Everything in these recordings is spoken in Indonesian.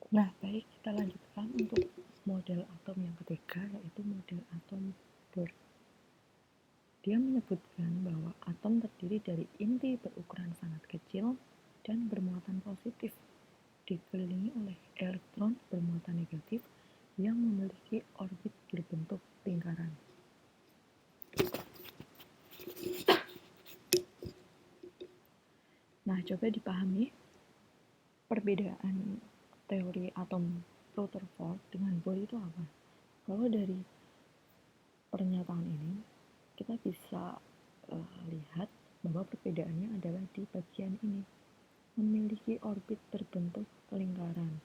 Nah, baik, kita lanjutkan untuk model atom yang ketiga, yaitu model atom Bohr. Dia menyebutkan bahwa atom terdiri dari inti berukuran sangat kecil dan bermuatan positif, dikelilingi oleh elektron bermuatan negatif yang memiliki orbit berbentuk lingkaran. Nah, coba dipahami perbedaan teori atom Rutherford dengan Bohr itu apa? Kalau dari pernyataan ini, kita bisa lihat bahwa perbedaannya adalah di bagian ini, memiliki orbit berbentuk lingkaran.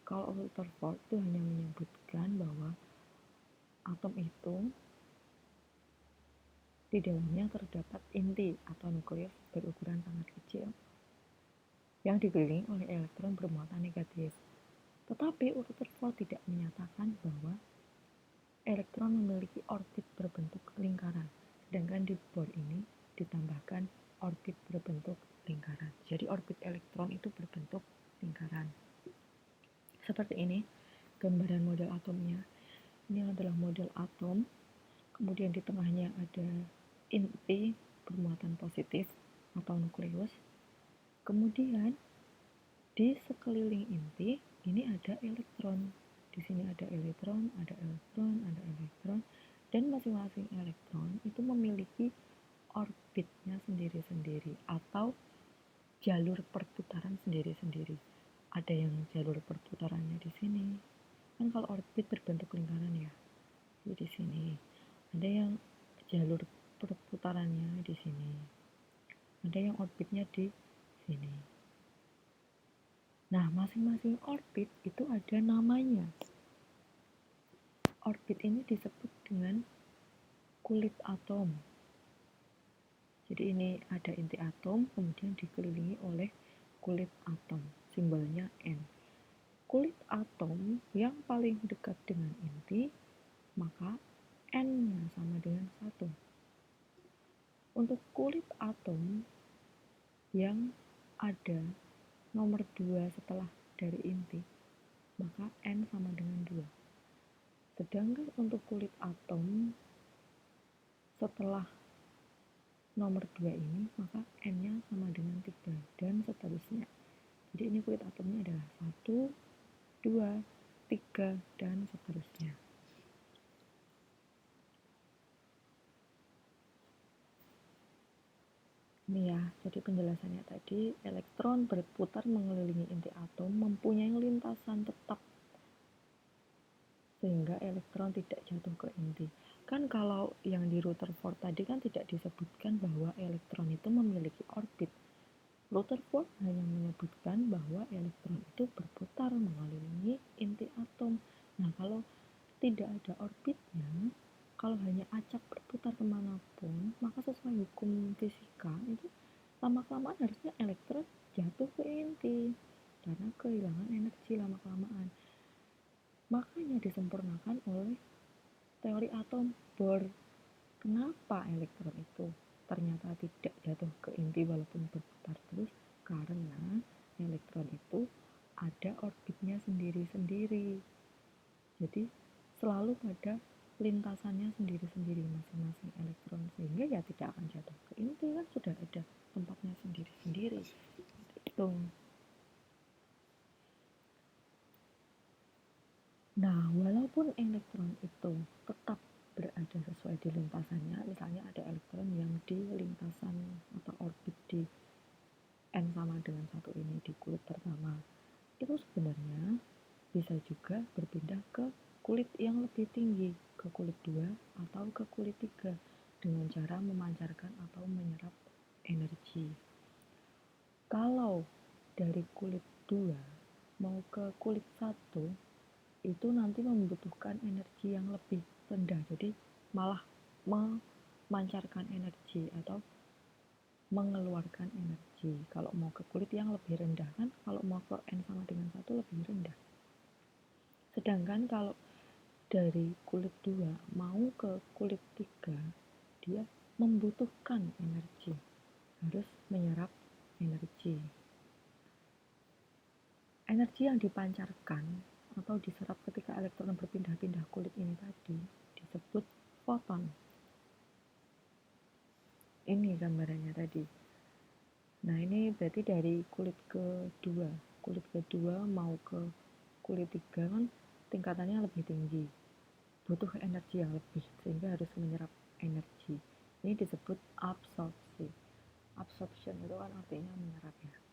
Kalau Rutherford itu hanya menyebutkan bahwa atom itu di dalamnya terdapat inti atau nukleus berukuran sangat kecil yang dikelilingi oleh elektron bermuatan negatif. Tetapi Rutherford tidak menyatakan bahwa elektron memiliki orbit berbentuk lingkaran, sedangkan di Bohr ini ditambahkan orbit berbentuk lingkaran. Jadi orbit elektron itu berbentuk lingkaran. Seperti ini gambaran model atomnya. Ini adalah model atom, kemudian di tengahnya ada inti bermuatan positif atau nukleus. Kemudian di sekeliling inti ini ada elektron. Di sini ada elektron, ada elektron, ada elektron, dan masing-masing elektron itu memiliki orbitnya sendiri-sendiri atau jalur perputaran sendiri-sendiri. Ada yang jalur perputarannya di sini. Kan kalau orbit berbentuk lingkaran ya, di sini. Ada yang jalur perputarannya di sini. Ada yang orbitnya di sini. Nah, masing-masing orbit itu ada namanya. Orbit ini disebut dengan kulit atom. Jadi ini ada inti atom, kemudian dikelilingi oleh kulit atom, simbolnya N. Kulit atom yang paling dekat dengan inti, maka N-nya sama dengan 1. Untuk kulit atom yang ada nomor 2 setelah dari inti, maka N sama dengan 2. Sedangkan untuk kulit atom setelah nomor 2 ini, maka N-nya sama dengan 3, dan seterusnya. Jadi ini kulit atomnya adalah 1, 2, 3, dan seterusnya. Ini ya, jadi penjelasannya tadi, elektron berputar mengelilingi inti atom mempunyai lintasan tetap sehingga elektron tidak jatuh ke inti. Kan kalau yang di Rutherford tadi kan tidak disebutkan bahwa elektron itu memiliki orbit. Rutherford hanya menyebutkan bahwa elektron itu berputar mengelilingi inti atom. Nah, kalau tidak ada orbitnya, kalau hanya acak berputar kemanapun, maka sesuai hukum fisika itu lama-kelamaan harusnya elektron jatuh ke inti karena kehilangan energi lama-kelamaan. Makanya disempurnakan oleh teori atom Bohr. Kenapa elektron itu ternyata tidak jatuh ke inti walaupun berputar terus? Karena elektron itu ada orbitnya sendiri-sendiri. Jadi selalu pada lintasannya sendiri-sendiri masing-masing elektron, sehingga ya tidak akan jatuh ke inti, kan sudah ada tempatnya sendiri-sendiri. Itu. Nah, walaupun elektron itu tetap berada sesuai di lintasannya, misalnya ada elektron yang di lintasan atau orbit di N sama dengan 1 ini di kulit pertama, itu sebenarnya bisa juga berpindah ke kulit yang lebih tinggi, ke kulit 2 atau ke kulit 3 dengan cara memancarkan atau menyerap energi. Kalau dari kulit 2 mau ke kulit 1, itu nanti membutuhkan energi yang lebih rendah, jadi malah memancarkan energi atau mengeluarkan energi. Kalau mau ke kulit yang lebih rendah, kan kalau mau ke N sama dengan 1 lebih rendah. Sedangkan kalau dari kulit 2 mau ke kulit 3, dia membutuhkan energi, harus menyerap energi. Energi yang dipancarkan atau diserap ketika elektron berpindah-pindah kulit ini tadi disebut foton. Ini gambarannya tadi. Nah, ini berarti dari kulit kedua mau ke kulit 3 kan tingkatannya lebih tinggi, butuh energi yang lebih sehingga harus menyerap energi. Ini disebut absorpsi. Absorption itu kan artinya menyerap ya.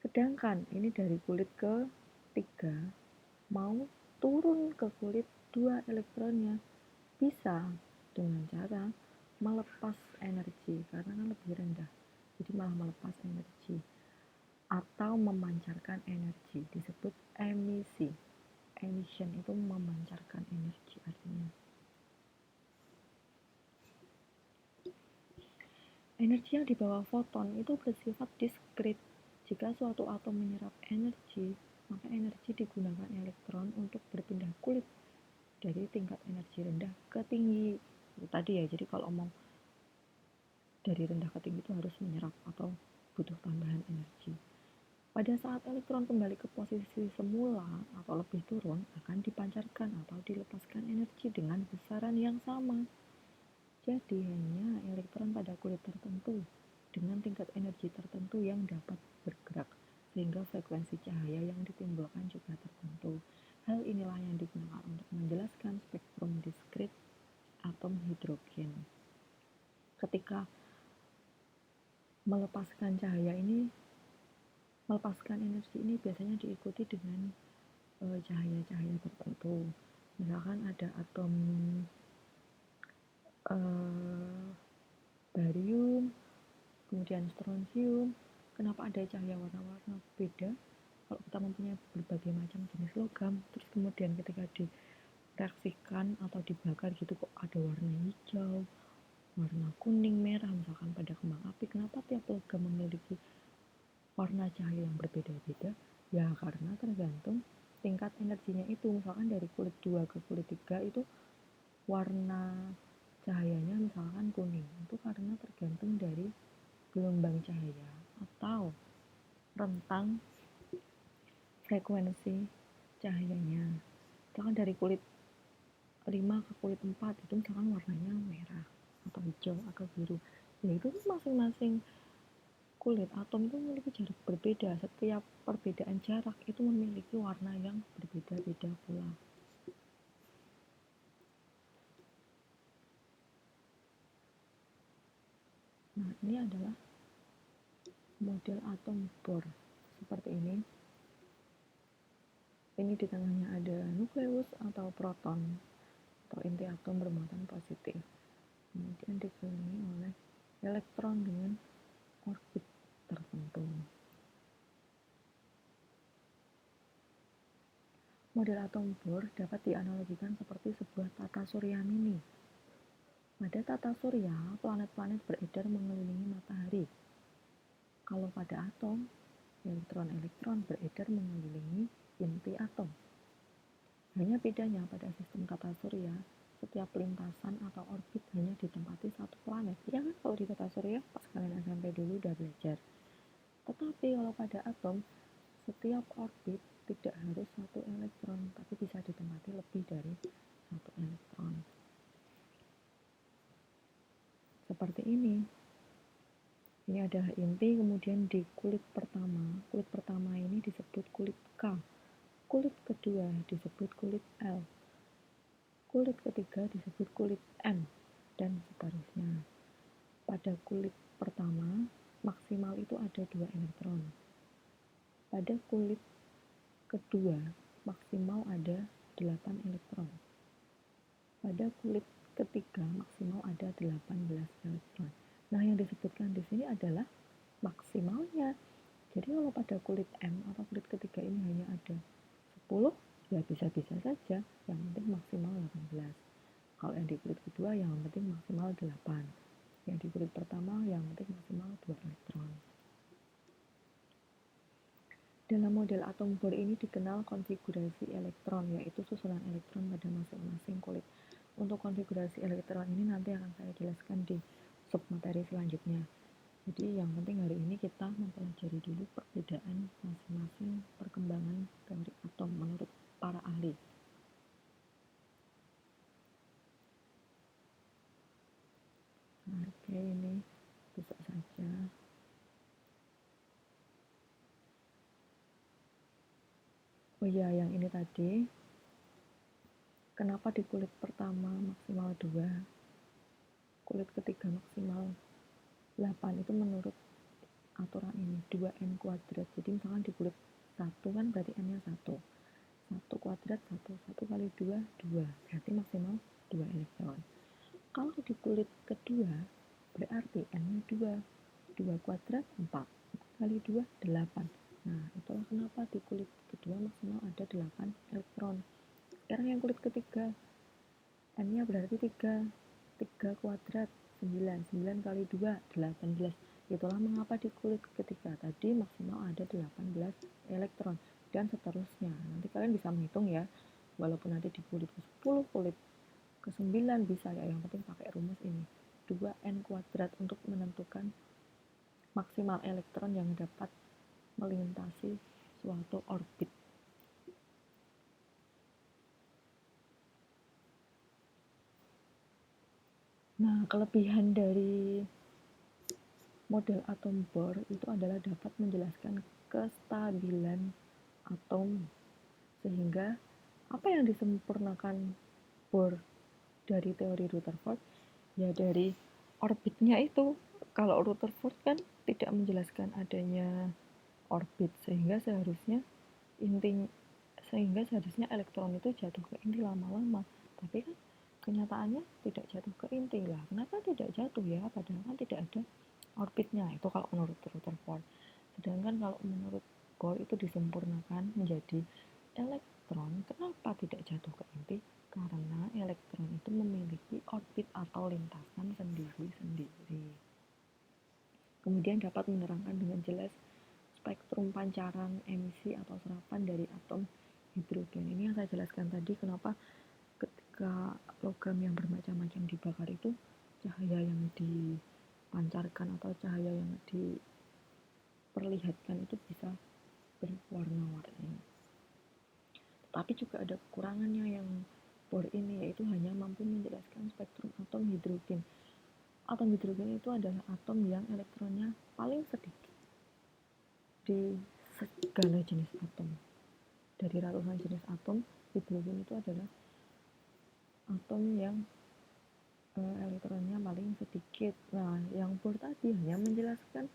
Sedangkan ini dari kulit ke 3 mau turun ke kulit 2 elektronnya, bisa dengan cara melepas energi karena kan lebih rendah, jadi malah melepas energi atau memancarkan energi, disebut emisi. Emission itu memancarkan energi artinya. Energi yang dibawa foton itu bersifat diskrit. Jika suatu atom menyerap energi, maka energi digunakan elektron untuk berpindah kulit dari tingkat energi rendah ke tinggi. Itu tadi ya, jadi kalau mau dari rendah ke tinggi itu harus menyerap atau butuh tambahan energi. Pada saat elektron kembali ke posisi semula atau lebih turun, akan dipancarkan atau dilepaskan energi dengan besaran yang sama. Jadi hanya elektron pada kulit tertentu dengan tingkat energi tertentu yang dapat bergerak, sehingga frekuensi cahaya yang ditimbulkan juga tertentu. Hal inilah yang digunakan untuk menjelaskan spektrum diskrit atom hidrogen. Ketika melepaskan energi ini biasanya diikuti dengan cahaya-cahaya tertentu. Misalkan ada atom barium, kemudian strontium. Kenapa ada cahaya warna-warna beda? Kalau kita mempunyai berbagai macam jenis logam, terus kemudian ketika direaksikan atau dibakar gitu kok ada warna hijau, warna kuning, merah misalkan pada kembang api. Kenapa tiap logam memiliki warna cahaya yang berbeda-beda? Ya karena tergantung tingkat energinya itu. Misalkan dari kulit 2 ke kulit 3 itu warna cahayanya misalkan kuning, itu karena tergantung dari gelombang cahaya atau rentang frekuensi cahayanya. Misalkan dari kulit 5 ke kulit 4 itu misalkan warnanya merah atau hijau atau biru. Ya itu masing-masing kulit atom itu memiliki jarak berbeda. Setiap perbedaan jarak itu memiliki warna yang berbeda-beda pula. Nah, ini adalah model atom Bohr seperti ini. Ini di tengahnya ada nukleus atau proton atau inti atom bermuatan positif. Kemudian dikelilingi oleh elektron dengan orbit tertentu. Model atom Bohr dapat dianalogikan seperti sebuah tata surya mini. Pada tata surya, planet-planet beredar mengelilingi matahari. Kalau pada atom, elektron-elektron beredar mengelilingi inti atom. Hanya bedanya pada sistem tata surya, setiap lintasan atau orbit hanya ditempati satu planet. Ya kan, kalau di tata surya pas kalian SMP dulu udah belajar. Tetapi kalau pada atom, setiap orbit tidak harus satu elektron, tapi bisa ditempati lebih dari satu elektron. Seperti ini. Ini adalah inti, kemudian di kulit pertama ini disebut kulit K. Kulit kedua disebut kulit L. Kulit ketiga disebut kulit M, dan seterusnya. Pada kulit pertama, maksimal itu ada 2 elektron. Pada kulit kedua, maksimal ada 8 elektron. Pada kulit ketiga, maksimal ada 18 elektron. Nah, yang disebutkan di sini adalah maksimalnya. Jadi kalau pada kulit M atau kulit ketiga ini hanya ada 10, ya bisa-bisa saja. Yang penting maksimal 18. Kalau yang di kulit kedua, yang penting maksimal 8. Yang di kulit pertama, yang penting maksimal 2 elektron. Dalam model atom Bohr ini dikenal konfigurasi elektron, yaitu susunan elektron pada masing-masing kulit. Untuk konfigurasi elektron ini nanti akan saya jelaskan di submateri selanjutnya. Jadi yang penting hari ini kita mempelajari dulu perbedaan masing-masing perkembangan teori atom menurut para ahli. Oke, ini besok saja. Oh iya, yang ini tadi, kenapa di kulit pertama maksimal 2, kulit ketiga maksimal 8, itu menurut aturan ini 2n kuadrat. Jadi misalkan di kulit 1 kan berarti n-nya 1 kuadrat 1 kali 2 2, berarti maksimal 2 elektron. Kalau di kulit kedua berarti n-nya 2 kuadrat 4 kali 2 8. Nah, itulah kenapa di kulit kedua maksimal ada 8 elektron. Sekarang yang kulit ketiga, n-nya berarti 3 kuadrat 9 kali 2 18. Itulah mengapa di kulit ketiga tadi maksimal ada 18 elektron, dan seterusnya. Nanti kalian bisa menghitung ya, walaupun nanti di kulit ke-10, kulit ke-9 bisa ya, yang penting pakai rumus ini 2n kuadrat untuk menentukan maksimal elektron yang dapat melintasi suatu orbit. Nah, kelebihan dari model atom Bohr itu adalah dapat menjelaskan kestabilan atom, sehingga apa yang disempurnakan Bohr dari teori Rutherford ya dari orbitnya itu. Kalau Rutherford kan tidak menjelaskan adanya orbit, sehingga seharusnya elektron itu jatuh ke inti lama-lama, tapi kan kenyataannya tidak jatuh ke inti lah. Kenapa tidak jatuh ya, padahal kan tidak ada orbitnya. Itu kalau menurut Rutherford. Sedangkan kalau menurut Bohr itu disempurnakan menjadi elektron. Kenapa tidak jatuh ke inti? Karena elektron itu memiliki orbit atau lintasan sendiri-sendiri. Kemudian dapat menerangkan dengan jelas spektrum pancaran emisi atau serapan dari atom hidrogen. Ini yang saya jelaskan tadi, kenapa ketika logam yang bermacam-macam dibakar itu cahaya yang dipancarkan atau cahaya yang diperlihatkan itu bisa berwarna-warni. Tapi juga ada kekurangannya yang Bohr ini, yaitu hanya mampu menjelaskan spektrum atom hidrogen. Atom hidrogen itu adalah atom yang elektronnya paling sedikit di segala jenis atom. Dari ratusan jenis atom, hidrogen itu adalah atom yang elektronnya paling sedikit. Nah, yang Bohr tadi hanya menjelaskan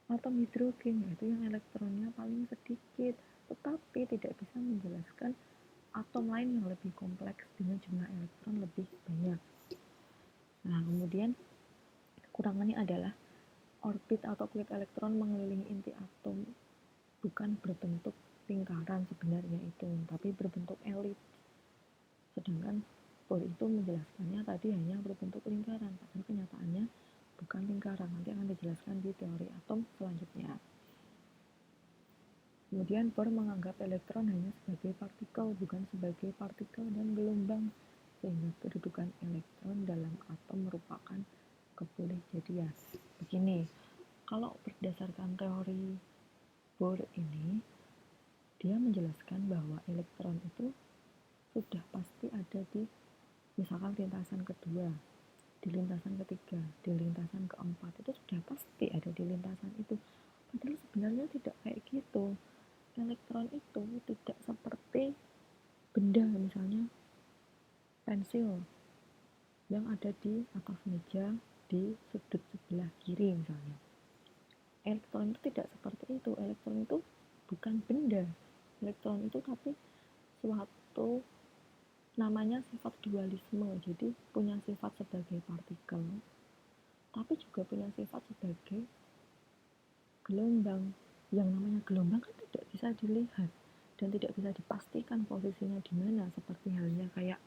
atom hidrogen, yaitu yang elektronnya paling sedikit, tetapi tidak bisa menjelaskan atom lain yang lebih kompleks dengan jumlah elektron lebih banyak. Nah, kemudian kekurangannya adalah orbit atau kulit elektron mengelilingi inti atom bukan berbentuk lingkaran sebenarnya itu, tapi berbentuk elips. Sedangkan Bohr itu menjelaskannya tadi hanya berbentuk lingkaran, padahal kenyataannya bukan lingkaran. Nanti akan dijelaskan di teori atom selanjutnya. Kemudian Bohr menganggap elektron hanya sebagai partikel, bukan sebagai partikel dan gelombang, sehingga kedudukan elektron dalam atom merupakan kebolehjadian. Begini, kalau berdasarkan teori Bohr ini, dia menjelaskan bahwa elektron itu sudah pasti ada di misalkan lintasan kedua, di lintasan ketiga, di lintasan keempat, itu sudah pasti ada di lintasan itu. Padahal sebenarnya tidak kayak gitu. Elektron itu tidak seperti benda, misalnya pensil yang ada di atas meja di sudut sebelah kiri misalnya. Elektron itu tidak seperti itu. Elektron itu bukan benda. Elektron itu tapi suatu namanya sifat dualisme, jadi punya sifat sebagai partikel, tapi juga punya sifat sebagai gelombang. Yang namanya gelombang kan tidak bisa dilihat dan tidak bisa dipastikan posisinya di mana, seperti halnya kayak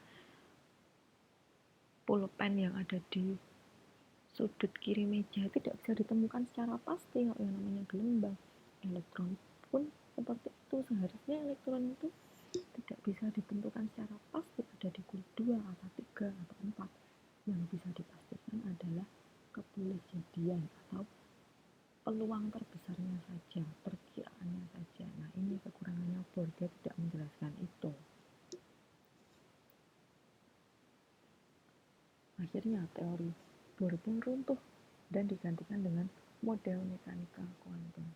pulpen yang ada di sudut kiri meja tidak bisa ditemukan secara pasti kalau yang namanya gelombang. Elektron pun seperti itu, seharusnya elektron itu tidak bisa ditentukan secara pasti ada di kulit 2 atau 3 atau 4. Yang bisa dipastikan adalah kebolehjadian atau peluang terbesarnya saja, perkiraannya saja. Nah, ini kekurangannya Bohr, dia tidak menjelaskan itu. Akhirnya teori Bohr pun runtuh dan digantikan dengan model mekanika kuantum.